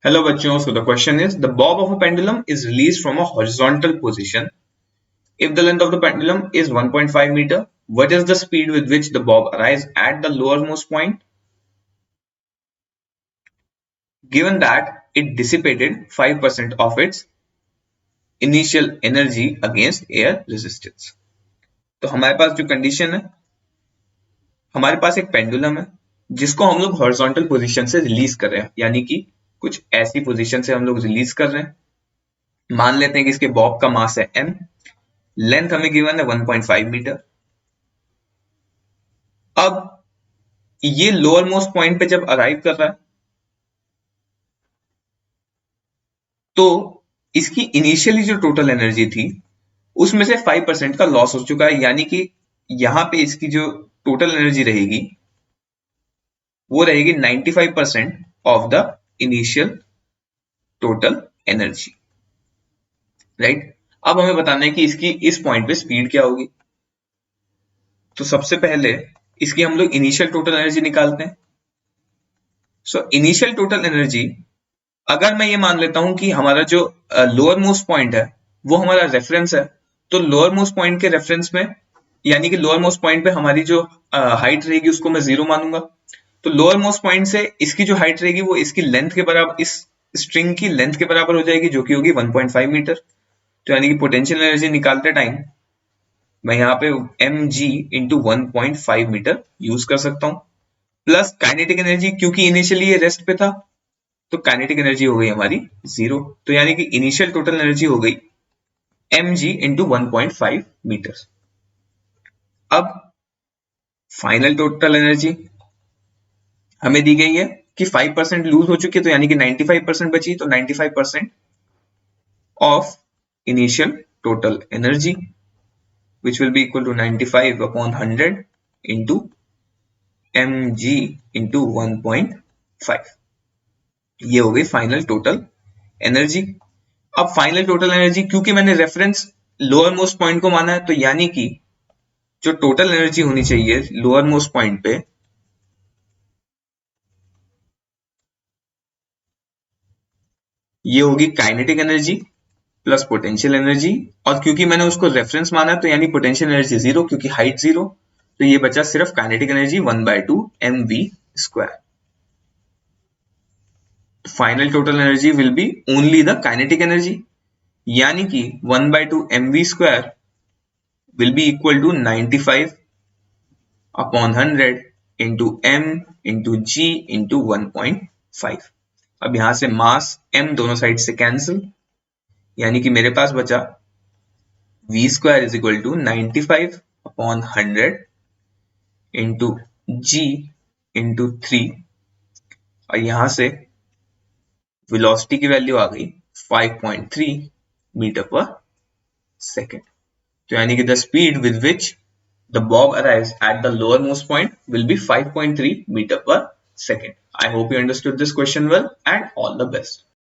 Hello बच्चों, so the question is the bob of a pendulum is released from a horizontal position. If the length of the pendulum is 1.5 meter, what is the speed with which the bob arrives at the lowermost point? Given that it dissipated 5% of its initial energy against air resistance. तो हमारे पास जो condition है, हमारे पास एक pendulum है जिसको हम लोग हॉरिजॉन्टल पोजीशन से रिलीज कर रहे हैं, यानी कि कुछ ऐसी पोजीशन से हम लोग रिलीज कर रहे हैं। मान लेते हैं कि इसके बॉब का मास है m, लेंथ हमें गिवन है 1.5 मीटर। अब ये लोअर मोस्ट पॉइंट पे जब अराइव कर रहा है तो इसकी इनिशियली जो टोटल एनर्जी थी उसमें से 5% का लॉस हो चुका है, यानी कि यहां पे इसकी जो टोटल एनर्जी रहेगी वो रहेगी 95% of the initial total energy, right. अब हमें बताना है कि इसकी इस पॉइंट पे स्पीड क्या होगी। तो सबसे पहले इसकी हम लोग इनिशियल टोटल एनर्जी निकालते हैं। सो इनिशियल टोटल एनर्जी, अगर मैं ये मान लेता हूं कि हमारा जो लोअर मोस्ट पॉइंट है वो हमारा रेफरेंस है, तो लोअर मोस्ट पॉइंट के रेफरेंस में, यानी कि लोअर मोस्ट पॉइंट पे हमारी जो हाइट रहेगी उसको मैं 0 मानूंगा। तो लोअर मोस्ट पॉइंट से इसकी जो हाइट रहेगी वो इसकी लेंथ के बराबर, इस स्ट्रिंग की लेंथ के बराबर हो जाएगी, जो कि होगी 1.5 मीटर। तो यानी कि पोटेंशियल एनर्जी निकालते टाइम मैं यहाँ पे mg इंटू 1.5 मीटर यूज कर सकता हूँ, प्लस काइनेटिक एनर्जी, क्योंकि इनिशियली ये रेस्ट पे था तो काइनेटिक एनर्जी हो गई हमारी 0। तो यानी कि इनिशियल टोटल एनर्जी हो गई mg इंटू 1.5 मीटर। अब फाइनल टोटल एनर्जी हमें दी गई है कि 5% लूज हो चुकी है, तो यानी कि 95% बची, तो 95% of initial total energy which will be equal to 95 upon 100 into mg into 1.5। ये हो गई फाइनल टोटल एनर्जी। अब फाइनल टोटल एनर्जी, क्योंकि मैंने रेफरेंस लोअर मोस्ट पॉइंट को माना है, तो यानी कि जो टोटल एनर्जी होनी चाहिए लोअर मोस्ट पॉइंट पे ये होगी kinetic energy plus potential energy, और क्योंकि मैंने उसको रेफरेंस माना तो यानी पोटेंशियल एनर्जी 0, क्योंकि हाइट 0, तो ये बचा सिर्फ kinetic energy 1/2 mv square. Final total energy will be only the kinetic energy, यानी कि 1/2 mv square will be equal to 95 upon 100 into m into g into 1.5। अब यहां से मास m दोनों साइड से कैंसिल, यानी कि मेरे पास बचा v square is equal to 95 upon 100 into g into 3, और यहां से वेलोसिटी की वैल्यू आ गई 5.3 मीटर पर सेकेंड। तो यानी कि the speed with which the bob arrives at the lowermost point will be 5.3 meter per second. I hope you understood this question well, and all the best.